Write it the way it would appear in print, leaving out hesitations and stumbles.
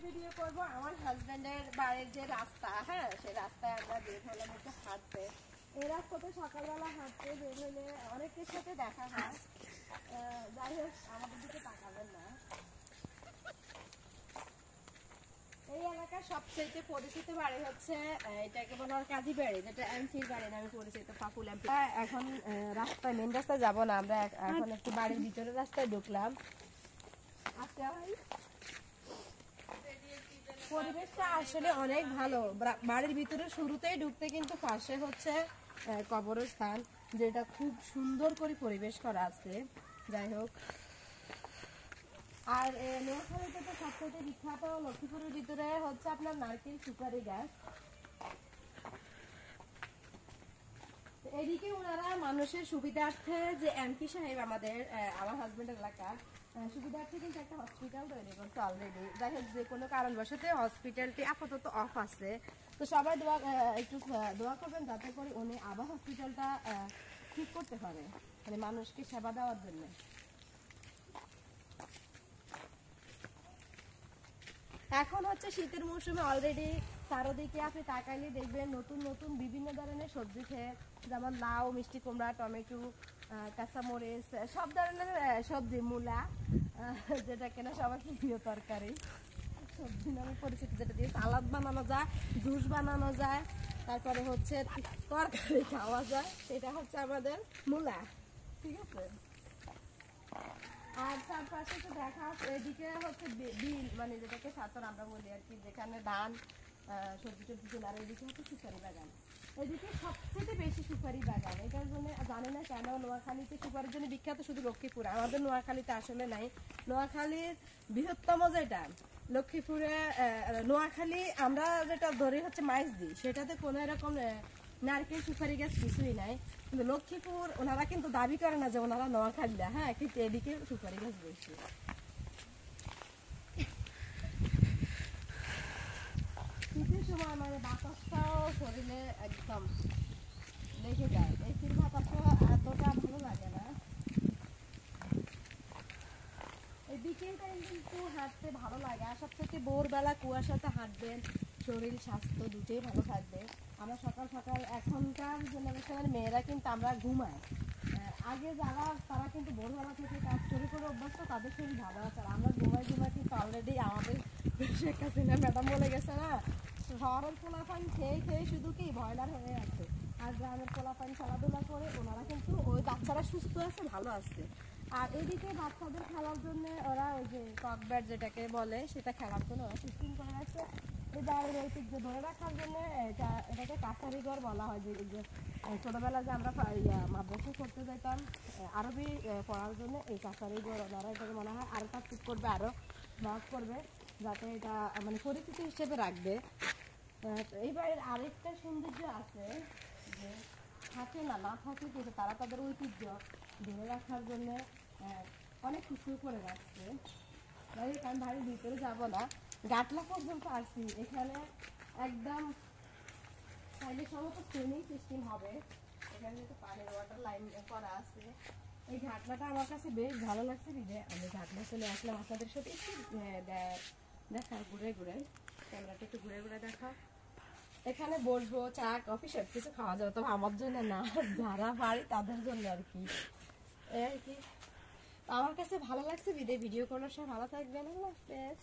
Video করব আমার হাজবেন্ডের বাড়ির যে রাস্তা, হ্যাঁ সেই রাস্তায় আমরা বের হলাম একটু হাঁটতে। এই রাস্তাতে সকালবেলা হাঁটতে বের হলে অনেকের সাথে দেখা হয়। যাই হোক আমাদের দিকে তাকাবেন না। এই এলাকার সবচেয়ে পরিচিত বাড়ি হচ্ছে এটাকে বলা হয় কাজী বাড়ি, যেটা এমপির বাড়ি নামে পরিচিত, পাপুল এমপি। এখন রাস্তায় মেন রাস্তায় যাবো না, আমরা এখন একটু বাড়ির ভিতরে রাস্তায় ঢুকলাম। পরিবেশটা আসলে অনেক ভালো। বাড়ির ভিতরে শুরুতেই ঢুকতে কিন্তু পাশে হচ্ছে কবরস্থান, যেটা খুব সুন্দর করে পরিবেশ করা আছে। যাই হোক, আর নোয়াখালীতে তো সবচেয়ে বিখ্যাত লক্ষ্মীপুরের ভিতরে হচ্ছে আপনার নারকেল সুপারি গাছ। এদিকে ওনারা মানুষের সুবিধার্থে যে এমপি সাহেব আমার হাজবেন্ডের এলাকা সুবিধার্থে কিন্তু একটা হসপিটাল তৈরি করছে অলরেডি। যাই হোক, যে কোনো কারণবশত হসপিটালটি আপাতত অফ আছে, তো সবাই একটু দোয়া করবেন যাতে করে উনি আবার হসপিটালটা ঠিক করতে পারে, মানে মানুষকে সেবা দেওয়ার জন্য। এখন হচ্ছে শীতের মৌসুমে অলরেডি চারদিকে আপনি তাকাইলে দেখবেন নতুন নতুন বিভিন্ন ধরনের সবজি খেয়ে, যেমন লাউ, মিষ্টি কুমড়া, টমেটো, কাঁচামরিচ, সব ধরনের সবজি, মূলা, যেটা কিনা সবার প্রিয় তরকারি সবজি নামে পরিচিত, যেটা দিয়ে সালাদ বানানো যায়, জুস বানানো যায়, তারপরে হচ্ছে তরকারি খাওয়া যায়, সেটা হচ্ছে আমাদের মূলা। ঠিক আছে, আর চারপাশে তো দেখা এদিকে হচ্ছে বিল, মানে যেটাকে সাতর আমরা বলি আর কি, যেখানে ধান সবজি টবজি তোলে। আর এদিকে হচ্ছে সুপারি বাগান, এদিকে সবচেয়ে বেশি সুপারি বাগান। এটার জন্য জানি না কেন নোয়াখালীতে সুপারির জন্য বিখ্যাত শুধু লক্ষ্মীপুর, আমাদের নোয়াখালীতে আসলে নাই। নোয়াখালীর বৃহত্তম যেটা লক্ষ্মীপুরে, নোয়াখালী আমরা যেটা ধরি হচ্ছে মাইজদি, সেটাতে কোনো এরকম নারকেল সুপারি গাছ কিছুই নাই। কিন্তু লক্ষ্মীপুর ওনারা কিন্তু দাবি করে না যে ওনারা নোয়াখালীরা, হ্যাঁ, কিন্তু এদিকে সুপারি গাছ বেশি। শীতের সময় মানে বাতাসটাও শরীরে একদম লেগে যায়, এসির বাতাসটা এতটা ভালো লাগে না। এই বিকেল টাইম কিন্তু হাঁটতে ভালো লাগে, আর সবথেকে ভোরবেলা কুয়াশাতে হাঁটবেন, শরীর স্বাস্থ্য দুটোই ভালো থাকবে। আমরা সকাল সকাল, এখনকার জেনারেশনের মেয়েরা কিন্তু আমরা ঘুমাই, আগে যারা তারা কিন্তু ভোরবেলা থেকে কাজ করে অভ্যস্ত, তাদের শরীর ভালো আছে। আর আমরা ঘুমাই কিন্তু অলরেডি আমাদের শেখ হাসিনা ম্যাডাম বলে গেছে না, শহরের পোলাপান খেয়ে খেয়ে শুধু কি ব্রয়লার হয়ে আছে, আর গ্রামের পোলাপান খেলাধুলা করে ওনারা কিন্তু ওই বাচ্চারা সুস্থ আছে, ভালো আছে। আর এদিকে বাচ্চাদের খেলার জন্য ওরা ওই যে কক ব্যাট যেটাকে বলে, সেটা খেলার জন্য ওরা সিস্টেম করে রাখছে। এই বাড়ির ঐতিহ্য ধরে রাখার জন্য এটাকে কাছারিঘর বলা হয়। যে ছোটবেলা যে আমরা মাদ্রাসা করতে যেতাম আরবি পড়ার জন্য, এই কাছারিঘর ওনারা এটাকে মনে হয় আরো কাজ করবে, আরো মাফ করবে, যাতে এটা মানে পরিচিতি হিসেবে রাখবে। এই বাড়ির আরেকটা সৌন্দর্য আছে যে থাকে না থাকে, কিন্তু তারা তাদের ঐতিহ্য ধরে রাখার জন্য অনেক কিছু করে রাখছে। যাই হোক, আমি বাড়ির ভিতরে যাবো না, গাটলা পর্যন্ত আসছি। এখানে একদম চাইলে সমস্ত সুইমিং সিস্টেম হবে, এখানে যেহেতু পানির ওয়াটার লাইন করা আছে। এই ঘাটলাটা আমার কাছে বেশ ভালো লাগছে, বিদে আমি ঘাটলা চলে আসলাম। আপনাদের সাথে একটু দেখা ঘুরে ঘুরে, ক্যামেরাটা একটু ঘুরে ঘুরে দেখা। এখানে বসবো, চা কফি সব কিছু খাওয়া যাবে, তবে আমার জন্য না, যারা বাড়ি তাদের জন্য আর কি। এই আর কি আমার কাছে ভালো লাগছে, ভিডিও করার সময় ভালো থাকবেন। আল্লাহ হাফেজ।